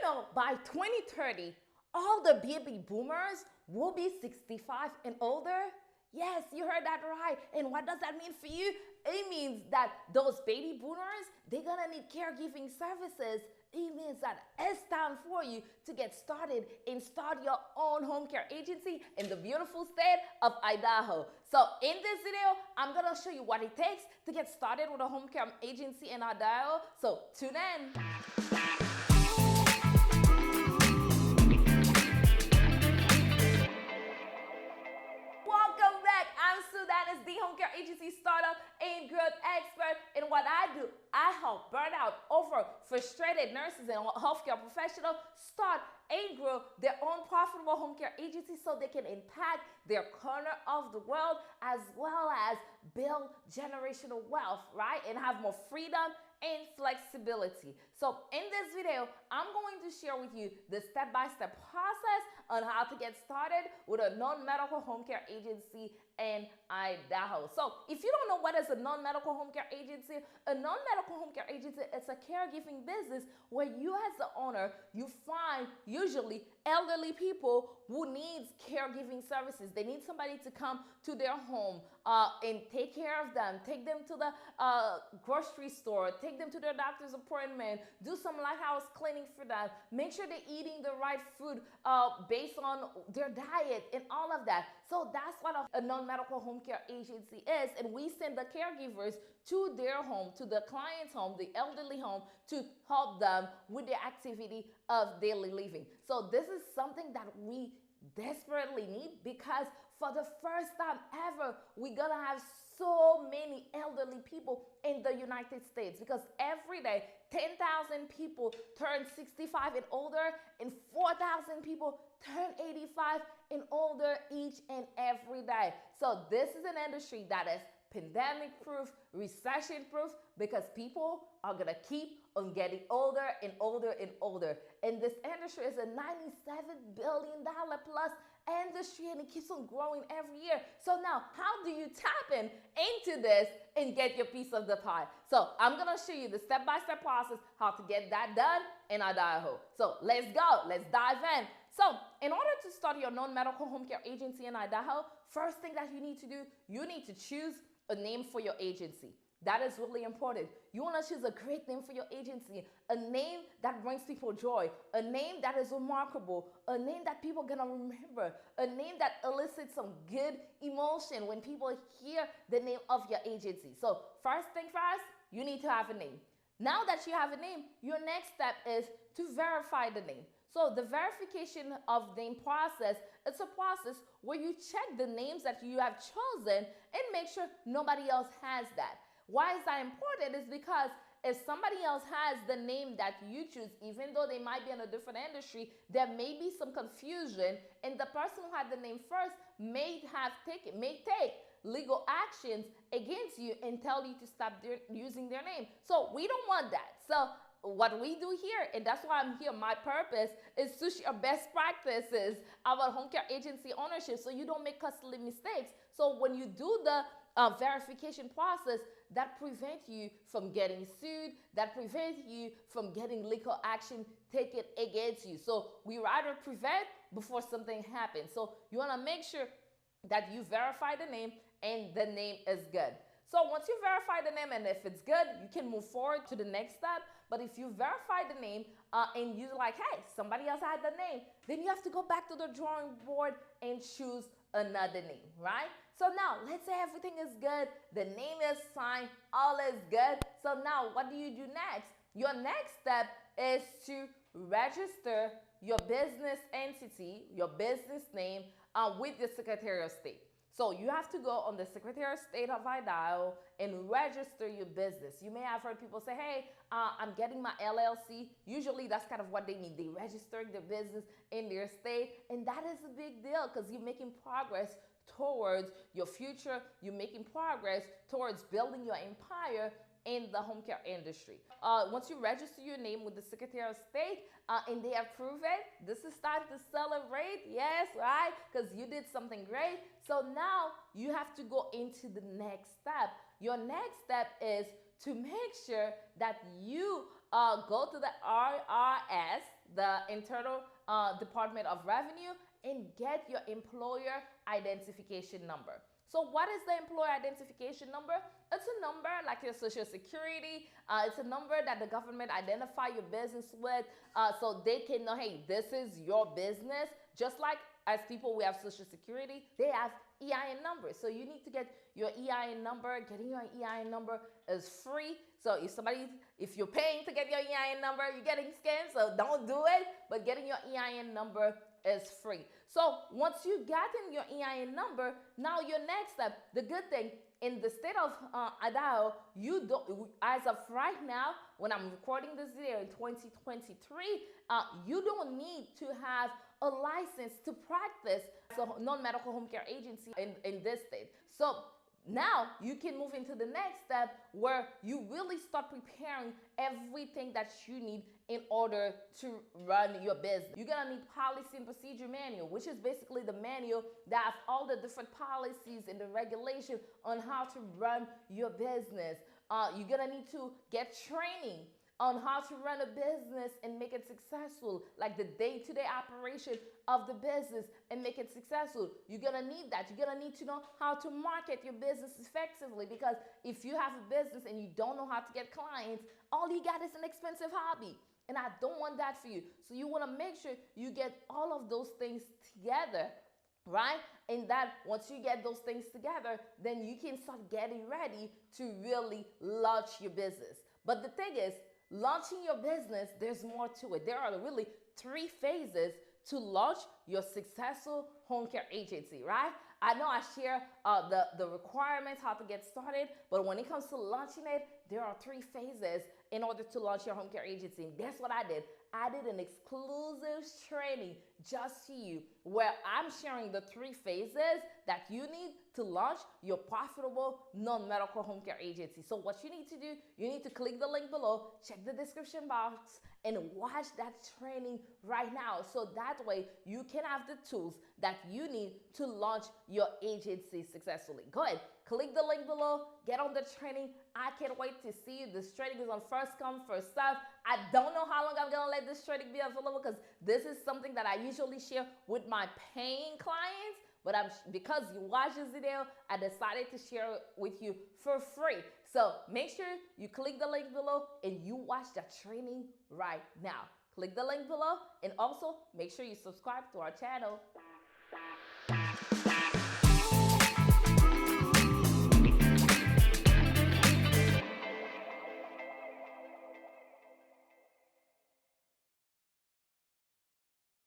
know by 2030, all the baby boomers will be 65 and older? Yes, you heard that right. And what does that mean for you? It means that those baby boomers, they're gonna need caregiving services. It means that it's time for you to get started and start your own home care agency in the beautiful state of Idaho. So in this video, I'm gonna show you what it takes to get started with a home care agency in Idaho. So tune in. Welcome back. I'm Denis, the home care agency startup and growth expert. And what I do, I help burnout, over frustrated nurses and healthcare professionals start and grow their own profitable home care agency so they can impact their corner of the world as well as build generational wealth, right? And have more freedom and flexibility. So in this video, I'm going to share with you the step-by-step process on how to get started with a non-medical home care agency in Idaho. So if you don't know what is a non-medical home care agency, a non-medical home care agency is a caregiving business where you as the owner, you find usually elderly people who needs caregiving services. They need somebody to come to their home and take care of them, take them to the grocery store, take them to their doctor's appointment, do some lighthouse cleaning for them, make sure they're eating the right food based on their diet and all of that. So that's what a non-medical home care agency is, and we send the caregivers to their home, to the client's home, the elderly home, to help them with the activity of daily living. So this is something that we desperately need because for the first time ever, we're gonna have so many elderly people in the United States because every day 10,000 people turn 65 and older and 4,000 people turn 85 and older each and every day. So this is an industry that is pandemic proof, recession proof, because people are gonna keep on getting older and older and older. And this industry is a $97 billion plus industry, and it keeps on growing every year. So now, how do you tap into this and get your piece of the pie? So I'm gonna show you the step-by-step process how to get that done in Idaho. So let's go, let's dive in. So in order to start your non-medical home care agency in Idaho, first thing that you need to do, you need to choose a name for your agency. That is really important. You want to choose a great name for your agency, a name that brings people joy, a name that is remarkable, a name that people are going to remember, a name that elicits some good emotion when people hear the name of your agency. So first thing first, you need to have a name. Now that you have a name, your next step is to verify the name. So the verification of name process, it's a process where you check the names that you have chosen and make sure nobody else has that. Why is that important? Is because if somebody else has the name that you choose, even though they might be in a different industry, there may be some confusion, and the person who had the name first may take legal actions against you and tell you to stop using their name. So we don't want that. So what we do here, and that's why I'm here, my purpose is to share best practices about home care agency ownership so you don't make costly mistakes. So when you do the verification process, that prevents you from getting sued, that prevents you from getting legal action taken against you. So we rather prevent before something happens. So you want to make sure that you verify the name and the name is good. So once you verify the name and if it's good, you can move forward to the next step. But if you verify the name and you're like, hey, somebody else had the name, then you have to go back to the drawing board and choose another name, right? So now let's say everything is good, the name is signed, all is good. So now what do you do next? Your next step is to register your business entity, your business name with the Secretary of State. So you have to go on the Secretary of State of Idaho and register your business. You may have heard people say, hey, I'm getting my LLC. Usually that's kind of what they need. They registering their business in their state. And that is a big deal because you're making progress towards your future. You're making progress towards building your empire in the home care industry. Once you register your name with the Secretary of State and they approve it, this is time to celebrate. Yes, right? Because you did something great. So now you have to go into the next step. Your next step is to make sure that you go to the IRS, the internal Department of Revenue, and get your employer identification number. So what is the employer identification number? It's a number like your social security. It's a number that the government identify your business with, so they can know, hey, this is your business. Just like as people, we have social security, they have EIN numbers. So you need to get your EIN number. Getting your EIN number is free. So if you're paying to get your EIN number, you're getting scammed, so don't do it. But getting your EIN number is free. So once you gotten your EIN number, now your next step, the good thing, in the state of Idaho, you don't, as of right now, when I'm recording this video in 2023, you don't need to have a license to practice as a non-medical home care agency in this state. So now you can move into the next step where you really start preparing everything that you need in order to run your business. You're gonna need policy and procedure manual, which is basically the manual that has all the different policies and the regulation on how to run your business. You're gonna need to get training on how to run a business and make it successful, like the day-to-day operation of the business and make it successful. You're gonna need that. You're gonna need to know how to market your business effectively, because if you have a business and you don't know how to get clients, all you got is an expensive hobby. And I don't want that for you. So you wanna make sure you get all of those things together, right? And that once you get those things together, then you can start getting ready to really launch your business. But the thing is, launching your business, there's more to it. There are really 3 phases to launch your successful home care agency, right? I know I share the requirements, how to get started, but when it comes to launching it, there are 3 phases in order to launch your home care agency. And guess what I did? I did an exclusive training just for you, where I'm sharing the 3 phases that you need to launch your profitable non-medical home care agency. So what you need to do, you need to click the link below, check the description box, and watch that training right now. So that way you can have the tools that you need to launch your agency successfully. Go ahead, click the link below, get on the training. I can't wait to see you. This training is on first come, first serve. I don't know how long I'm gonna let this training be available, because this is something that I usually share with my paying clients, but because you watch this video, I decided to share it with you for free. So make sure you click the link below and you watch that training right now. Click the link below, and also make sure you subscribe to our channel.